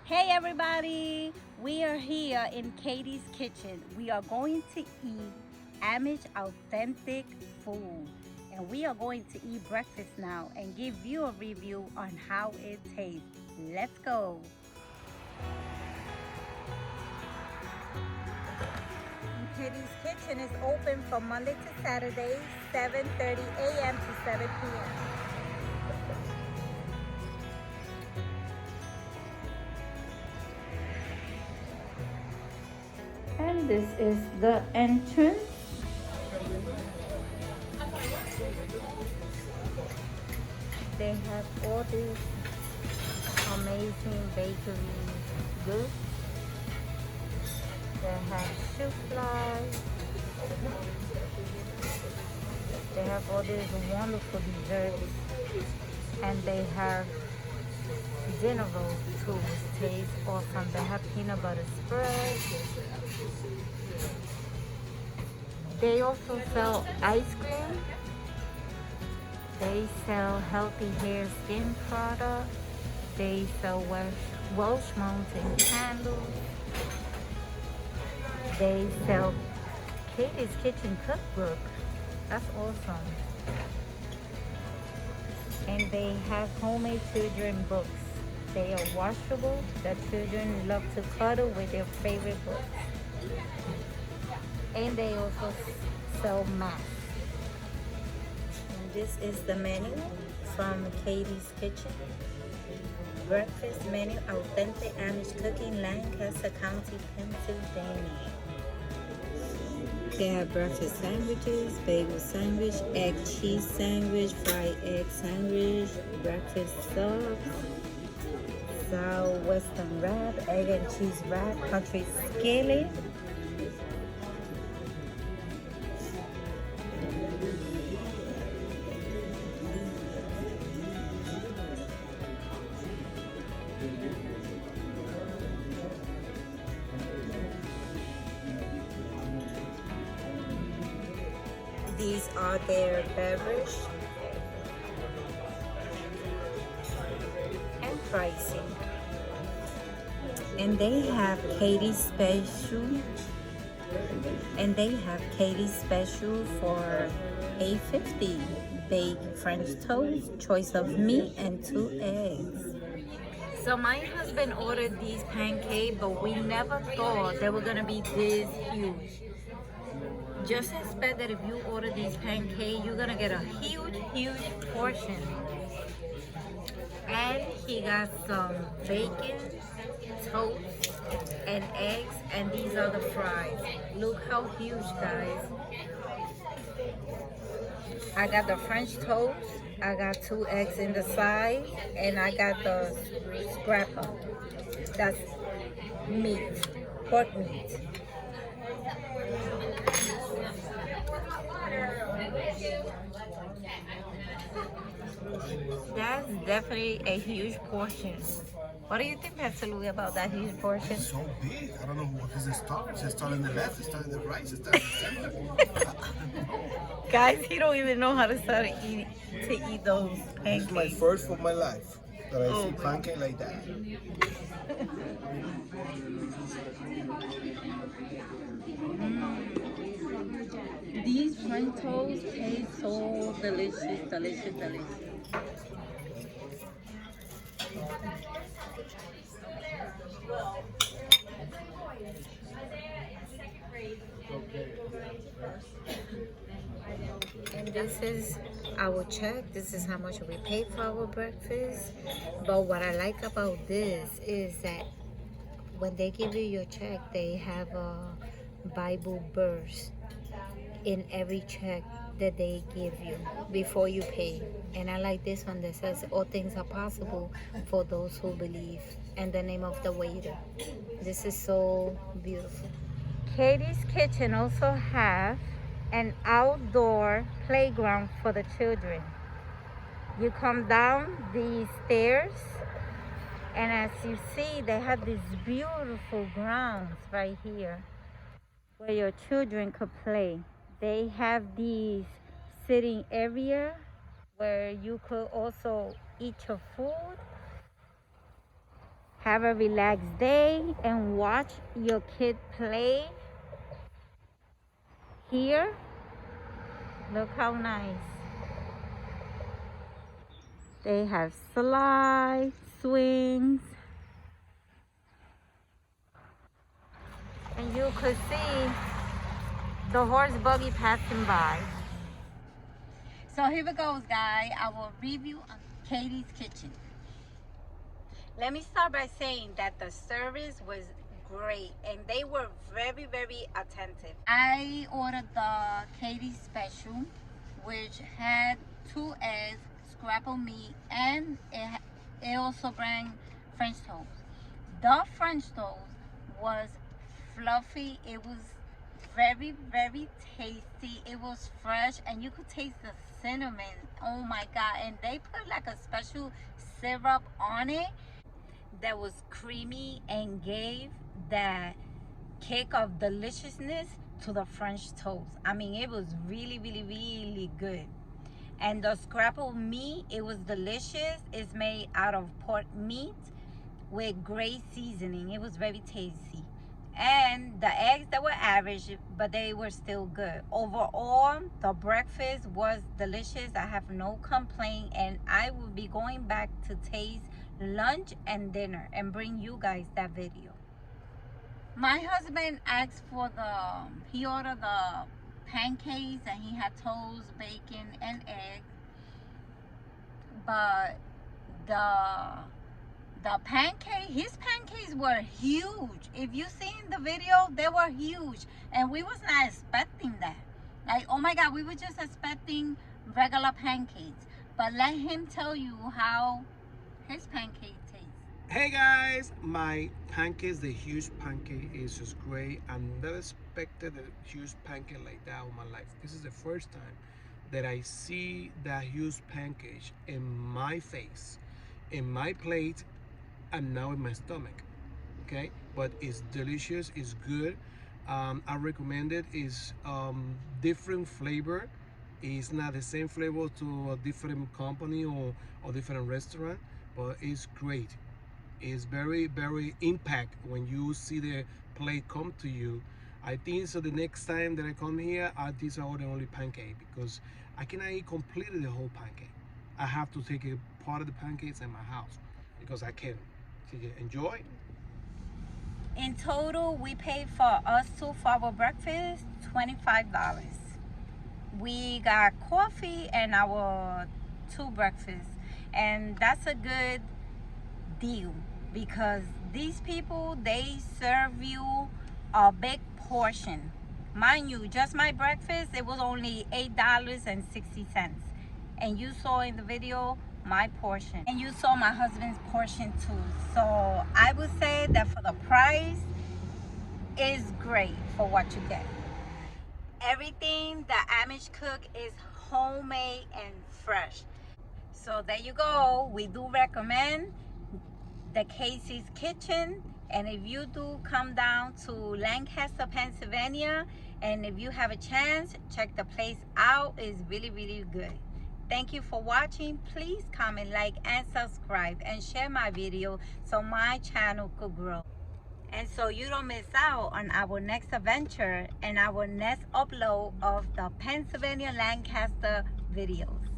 Hey everybody, we are here in Katie's kitchen. We are going to eat Amish authentic food, and we are going to eat breakfast now and give you a review on how it tastes. Let's go. Katie's kitchen is open from Monday to Saturday, 7:30 a.m. to 7 p.m. And this is the entrance. They have all these amazing bakery goods. They have shoe flies. They have all these wonderful desserts. And they have dinner rolls too, which taste awesome. They have peanut butter spread. They also sell ice cream. They sell healthy hair skin products. They sell Welsh Mountain candles. They sell Katie's Kitchen cookbook. That's awesome. And they have homemade children books. They are washable. The children love to cuddle with their favorite books. And they also sell masks. And this is the menu from Katie's Kitchen. Breakfast menu, authentic Amish cooking, Lancaster County, Pennsylvania. They have breakfast sandwiches, bagel sandwich, egg cheese sandwich, fried egg sandwich, breakfast subs, southwestern wrap, egg and cheese wrap, country skillet. These are their beverage and pricing. And they have Katie's special. And they have Katie's special for $8.50. Baked French toast, choice of meat, and 2 eggs. So my husband ordered these pancakes, but we never thought they were gonna be this huge. Just expect that if you order these pancakes, you're gonna get a huge portion. And he got some bacon, toast, and eggs, and these are the fries. Look how huge, guys. I got the French toast, I got 2 eggs in the side, and I got the scrapper. That's meat, pork meat. That's definitely a huge portion. What do you think, Pastor Louis, about that huge portion? It's so big. I don't know what is it start. Is it starting the left? Is it starting the right? Is it starting the center? Guys, he don't even know how to start to eat those This is my pancakes. first for my life that I see my pancake like that. These French toast taste so delicious. And this is our check. This is how much we paid for our breakfast. But what I like about this is that when they give you your check, they have a Bible verse in every check that they give you before you pay. And I like this one that says, all things are possible for those who believe. And the name of the waiter. This is so beautiful. Katie's Kitchen also have an outdoor playground for the children. You come down these stairs, and as you see, they have these beautiful grounds right here where your children could play. They have these sitting area where you could also eat your food, have a relaxed day and watch your kid play here. Look how nice. They have slides, swings, and you could see the horse buggy passing by. So here it goes, guys. Our review on Katie's Kitchen. Let me start by saying that the service was great and they were very, very attentive. I ordered the Katie's special, which had 2 eggs, scrapple meat, and it also bring French toast. The French toast was fluffy. It was very, very tasty. It was fresh and you could taste the cinnamon. Oh my God. And they put like a special syrup on it that was creamy and gave that kick of deliciousness to the French toast. I mean, it was really, really, really good. And the scrapple meat, it was delicious. It's made out of pork meat with great seasoning. It was very tasty. And the eggs, that were average, but they were still good. Overall, the breakfast was delicious. I have no complaint, and I will be going back to taste lunch and dinner and bring you guys that video. My husband asked for he ordered the pancakes, and he had toast, bacon, and eggs. But his pancakes were huge. If you seen the video, they were huge, and we was not expecting that. Like, oh my God, we were just expecting regular pancakes. But let him tell you how his pancake tastes. Hey guys, my pancakes, the huge pancake is just great. I never expected a huge pancake like that in my life. This is the first time that I see that huge pancake in my face, in my plate, and now in my stomach. Okay, but it's delicious, it's good. I recommend it. It's different flavor. It's not the same flavor to a different company or different restaurant, but it's great. It's very, very impact when you see the plate come to you. I think so the next time that I come here, these are the only pancake, because I cannot eat completely the whole pancake. I have to take a part of the pancakes in my house because I can't. So enjoy. In total, we paid for us two for our breakfast $25. We got coffee and our 2 breakfasts, and that's a good deal because these people, they serve you a big portion. Mind you, just my breakfast, it was only $8.60, and you saw in the video my portion, and you saw my husband's portion too. So I would say that for the price, is great for what you get. Everything the Amish cook is homemade and fresh. So there you go. We do recommend the Casey's Kitchen. And if you do come down to Lancaster, Pennsylvania, and if you have a chance, check the place out. It's really, really good. Thank you for watching. Please comment, like, and subscribe, and share my video so my channel could grow. And so you don't miss out on our next adventure and our next upload of the Pennsylvania Lancaster videos.